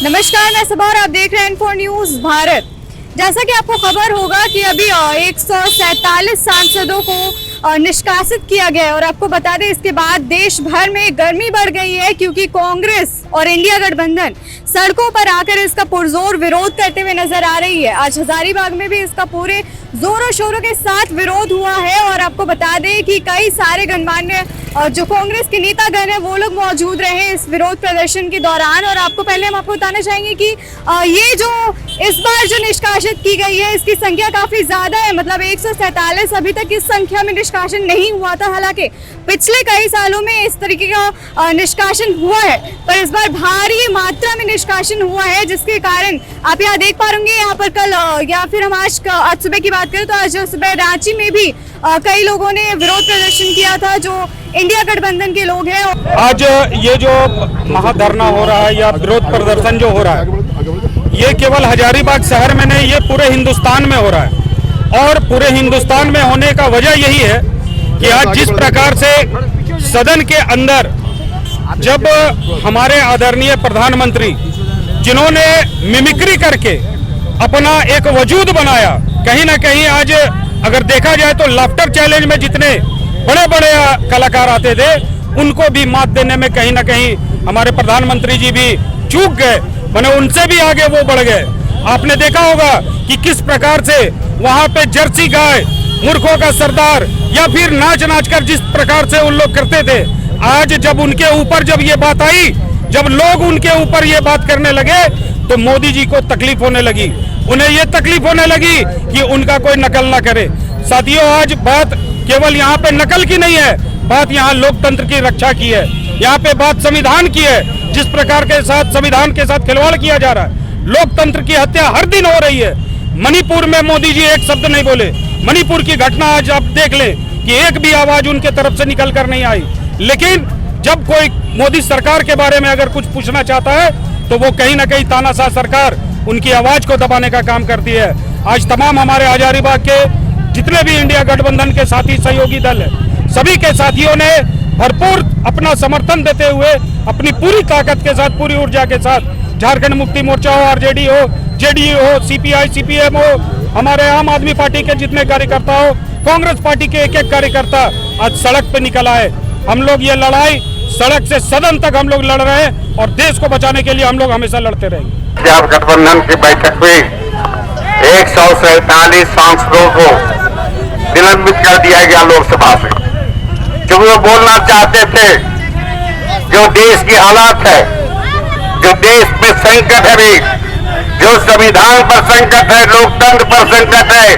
नमस्कार, मैं सबा और आप देख रहे हैं इन्फो न्यूज भारत। जैसा कि आपको खबर होगा कि अभी 147 सांसदों को निष्कासित किया गया है और आपको बता दें इसके बाद देश भर में गर्मी बढ़ गई है क्योंकि कांग्रेस और इंडिया गठबंधन सड़कों पर आकर इसका पुरजोर विरोध करते हुए नजर आ रही है। आज हजारीबाग में भी इसका पूरे जोरों शोरों के साथ विरोध हुआ है और आपको बता दें कि कई सारे गणमान्य जो कांग्रेस के नेतागण हैं वो लोग मौजूद रहे इस विरोध प्रदर्शन के दौरान। और आपको बताना चाहेंगे कि ये जो इस बार जो निष्कासित की गई है इसकी संख्या काफी ज्यादा है, मतलब 147 अभी तक इस संख्या में निष्कासन नहीं हुआ था। हालांकि पिछले कई सालों में इस तरीके का निष्कासन हुआ है, पर इस बार भारी मात्रा में निष्कासन हुआ है, जिसके कारण आप यहाँ देख पा रहे यहाँ पर कल या फिर हम आज सुबह की बात करें तो आज सुबह रांची में भी कई लोगों ने विरोध प्रदर्शन किया था जो इंडिया गठबंधन के लोग हैं। आज ये जो महाधरना हो रहा है या विरोध प्रदर्शन जो हो रहा है ये केवल हजारीबाग शहर में नहीं, ये पूरे हिंदुस्तान में हो रहा है। और पूरे हिंदुस्तान में होने का वजह यही है कि आज जिस प्रकार से सदन के अंदर जब हमारे आदरणीय प्रधानमंत्री जिन्होंने मिमिक्री करके अपना एक वजूद बनाया, कहीं ना कहीं आज अगर देखा जाए तो लाफ्टर चैलेंज में जितने बड़े बड़े कलाकार आते थे उनको भी मात देने में कहीं ना कहीं हमारे प्रधानमंत्री जी भी चूक गए, माने उनसे भी आगे वो बढ़ गए। आपने देखा होगा कि किस प्रकार से वहां पे जर्सी गाय, मूर्खों का सरदार या फिर नाच नाच कर जिस प्रकार से उन लोग करते थे, आज जब उनके ऊपर जब ये बात आई, जब लोग उनके ऊपर ये बात करने लगे तो मोदी जी को तकलीफ होने लगी, उन्हें ये तकलीफ होने लगी कि उनका कोई नकल ना करे। साथियों, आज बात केवल यहाँ पे नकल की नहीं है, बात यहाँ लोकतंत्र की रक्षा की है, यहाँ पे बात संविधान की है। जिस प्रकार के साथ संविधान के साथ खिलवाड़ किया जा रहा है, लोकतंत्र की हत्या हर दिन हो रही है। मणिपुर में मोदी जी एक शब्द नहीं बोले, मणिपुर की घटना आज आप देख ले कि एक भी आवाज उनके तरफ से निकल कर नहीं आई। लेकिन जब कोई मोदी सरकार के बारे में अगर कुछ पूछना चाहता है तो वो कहीं ना कहीं तानाशाह सरकार उनकी आवाज को दबाने का काम करती है। आज तमाम हमारे हजारीबाग के जितने भी इंडिया गठबंधन के साथी सहयोगी दल है, सभी के साथियों ने भरपूर अपना समर्थन देते हुए अपनी पूरी ताकत के साथ, पूरी ऊर्जा के साथ झारखंड मुक्ति मोर्चा हो, आरजेडी हो, जेडीयू हो, सीपीआई सीपीएम हो, हमारे आम आदमी पार्टी के जितने कार्यकर्ता हो, कांग्रेस पार्टी के एक एक कार्यकर्ता आज सड़क पे निकल आए। हम लोग ये लड़ाई सड़क से सदन तक हम लोग लड़ रहे हैं और देश को बचाने के लिए हम लोग हमेशा लड़ते रहेंगे। जब गठबंधन की बैठक में 147 सांसदों को निलंबित कर दिया गया लोकसभा से, जो वो बोलना चाहते थे, जो देश की हालात है, जो देश में संकट है, भी जो संविधान पर संकट है, लोकतंत्र पर संकट है,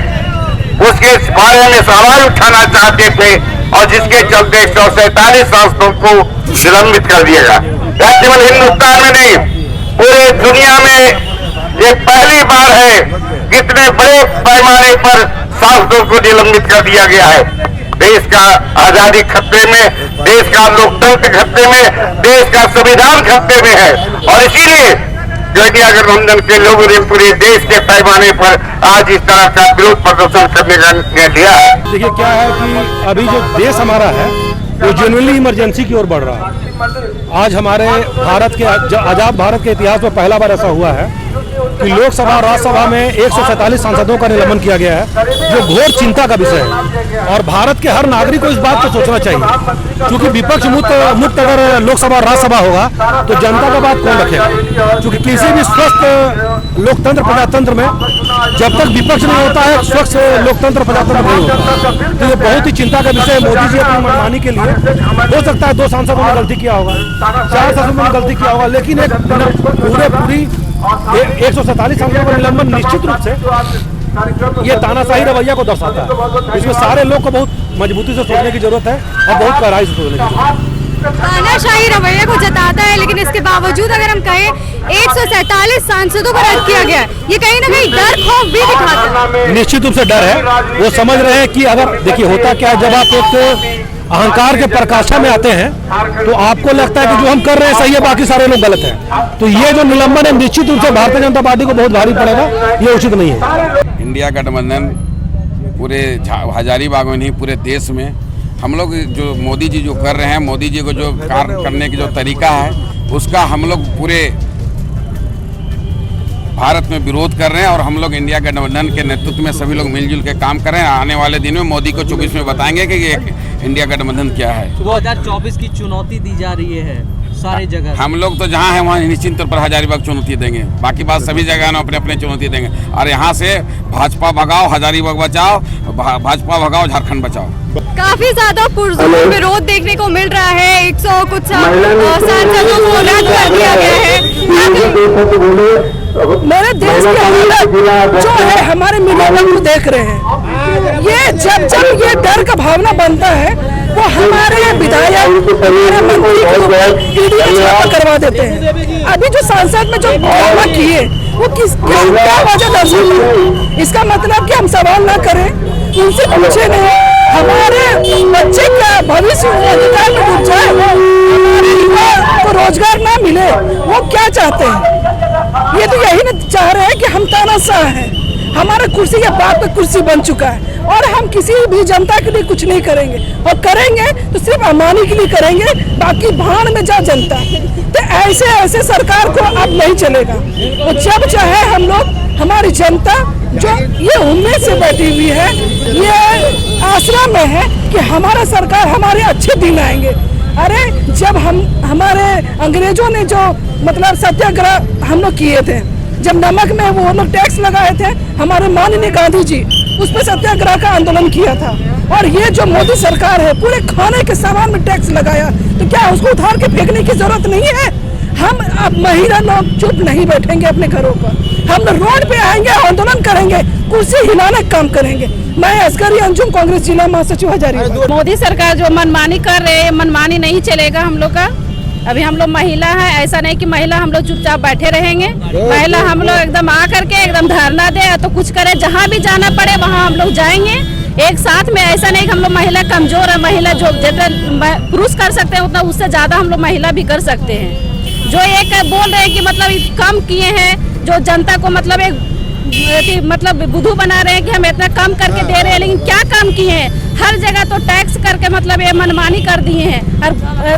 उसके बारे में सवाल उठाना चाहते थे और जिसके चलते 147 सांसदों को निलंबित कर दिया गया। केवल हिंदुस्तान में नहीं, पूरे दुनिया में ये पहली बार है कितने बड़े पैमाने पर सांसदों को निलंबित कर दिया गया है। देश का आजादी खतरे में, देश का लोकतंत्र खतरे में, देश का संविधान खतरे में है और इसीलिए जो इंडिया गठबंधन के लोगों ने पूरे देश के पैमाने पर आज इस तरह का विरोध प्रदर्शन करने का निर्णय लिया है। देखिए क्या है कि अभी जो देश हमारा है वो जेन्युइनली इमरजेंसी की ओर बढ़ रहा है। आज हमारे भारत के आजाद भारत के इतिहास में पहला बार ऐसा हुआ है कि लोकसभा और राज्यसभा में 147 सांसदों का निलंबन किया गया है, जो घोर चिंता का विषय है और भारत के हर नागरिक को इस बात को सोचना चाहिए, क्योंकि विपक्ष मुक्त अगर लोकसभा और राज्यसभा होगा तो जनता का बात कौन रखेगा। क्योंकि किसी भी स्वस्थ लोकतंत्र प्रजातंत्र में जब तक विपक्ष नहीं होता है, स्वस्थ लोकतंत्र प्रजातंत्र नहीं होता। तो ये बहुत ही चिंता का विषय है। मोदी जी अपनी मनमानी के लिए हो सकता है 2 सांसदों ने गलती किया होगा, 4 सांसदों ने गलती किया होगा, लेकिन एक पूरी 147 सांसदों का निलंबन निश्चित रूप से ये तानाशाही रवैया को दर्शाता है। इसमें सारे लोग को बहुत मजबूती से सोचने की जरूरत है और बहुत गहराई से सोचने की जरूरत है। तानाशाही रवैया को जताता है, लेकिन इसके बावजूद अगर हम कहें 147 सांसदों को रद्द किया गया, ये कहीं ना कहीं डर खौफ भी दिखाता है। निश्चित रूप से डर है। वो समझ रहे हैं कि अगर देखिए होता क्या है, जब आप एक अहंकार के प्रकाशा में आते हैं तो आपको लगता है कि जो हम कर रहे हैं सही है, बाकी सारे लोग गलत हैं। तो ये जो निलंबन है निश्चित रूप से भारतीय जनता पार्टी को बहुत भारी पड़ेगा, ये उचित नहीं है। इंडिया गठबंधन पूरे हजारीबाग में नहीं, पूरे देश में हम लोग जो मोदी जी जो कर रहे हैं, मोदी जी को जो कार्य करने की जो तरीका है उसका हम लोग पूरे भारत में विरोध कर रहे हैं और हम लोग इंडिया गठबंधन के नेतृत्व में सभी लोग मिलजुल के काम कर रहे हैं। आने वाले दिन में मोदी को 24 में बताएंगे कि ये इंडिया गठबंधन क्या है। 2024 की चुनौती दी जा रही है सारी जगह। हम लोग तो जहाँ हैं वहाँ निश्चित तौर पर हजारीबाग चुनौती देंगे, बाकी बात सभी जगह ना अपने अपने चुनौती देंगे। और यहाँ से भाजपा भगाओ, हजारीबाग बचाओ, भाजपा भगाओ, झारखंड बचाओ। काफी ज्यादा पुरजोर विरोध देखने को मिल रहा है। 100 कुछ सांसदों को रद्द कर दिया गया है। मेरे देश की हालत जो है हमारे मीडिया को देख रहे हैं, ये जब ये डर का भावना बनता है वो हमारे विधायक, हमारे मंत्री को ईडी छापा करवा देते हैं। अभी जो सांसद में जो दावा किए वो क्या वजह दर्शाती, इसका मतलब कि हम सवाल ना करें, उनसे पूछे नहीं, हमारे बच्चे का भविष्य अधिकार में डूब जाए, हमारे युवा को रोजगार ना मिले, वो क्या चाहते हैं? ये तो यही ना चाह रहे हैं कि हम तानाशाह हैं, हमारा कुर्सी या बाप का कुर्सी बन चुका है और हम किसी भी जनता के लिए कुछ नहीं करेंगे, और करेंगे तो सिर्फ अमानी के लिए करेंगे, बाकी भाड़ में जा जनता। तो ऐसे सरकार को अब नहीं चलेगा। तो जब चाहे हम लोग, हमारी जनता जो ये उम्मीद से बैठी हुई है, ये आसरा में है कि हमारा सरकार, हमारे अच्छे दिन आएंगे। अरे जब हमारे अंग्रेजों ने जो मतलब सत्याग्रह हम लोग किए थे, जब नमक में वो लोग टैक्स लगाए थे, हमारे माननीय गांधी जी उस पर सत्याग्रह का आंदोलन किया था। और ये जो मोदी सरकार है पूरे खाने के सामान में टैक्स लगाया, तो क्या उसको उधार के फेंकने की जरूरत नहीं है? हम अब महिला लोग चुप नहीं बैठेंगे अपने घरों पर, हम रोड पे आएंगे, आंदोलन करेंगे, कुर्सी हिलाने का काम करेंगे। मैं असगरी अंजुम, कांग्रेस जिला महासचिव हजारीबाग। मोदी सरकार जो मनमानी कर रहे हैं, मनमानी नहीं चलेगा हम लोग का। अभी हम लोग महिला हैं, ऐसा नहीं कि महिला हम लोग चुपचाप बैठे रहेंगे। महिला हम लोग एकदम आ करके एकदम धरना दे तो कुछ करे, जहाँ भी जाना पड़े वहाँ हम लोग जाएंगे एक साथ में। ऐसा नहीं कि हम लोग महिला कमजोर है, महिला जो जितना पुरुष कर सकते हैं उतना उससे ज्यादा हम लोग महिला भी कर सकते हैं। जो एक बोल रहे हैं कि मतलब कम किए हैं, जो जनता को मतलब बुद्धू बना रहे हैं कि हम इतना कम करके दे रहे हैं, लेकिन क्या काम किए हैं? हर जगह तो टैक्स करके मतलब ये मनमानी कर दिए हैं। और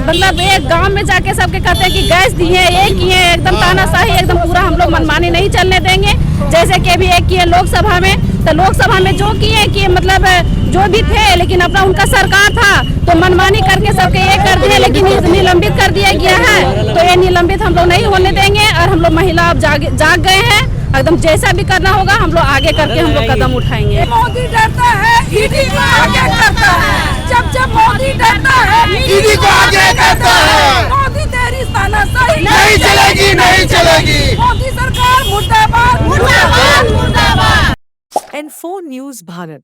मतलब एक गांव में जाके सबके कहते हैं कि गैस दिए, ये किए, एकदम तानाशाही, एकदम पूरा हम लोग मनमानी नहीं चलने देंगे। जैसे कि अभी एक किए लोकसभा में, तो लोकसभा में जो किए कि मतलब जो भी थे, लेकिन अपना उनका सरकार था तो मनमानी करके सबके ये कर दिए, लेकिन निलंबित कर दिया गया है। तो ये निलंबित हम लोग नहीं होने देंगे। और हम लोग महिला अब जाग गए हैं, एकदम जैसा भी करना होगा हम लोग आगे करके हम लोग कदम उठाएंगे। मोदी डरता है, ईडी को आगे करता है। जब मोदी डरता है, ईडी को आगे करता है। मोदी तेरी तानाशाही नहीं चलेगी, नहीं चलेगी। मोदी सरकार मुर्दाबाद, मुर्दाबाद, मुर्दाबाद। N4 News Bharat।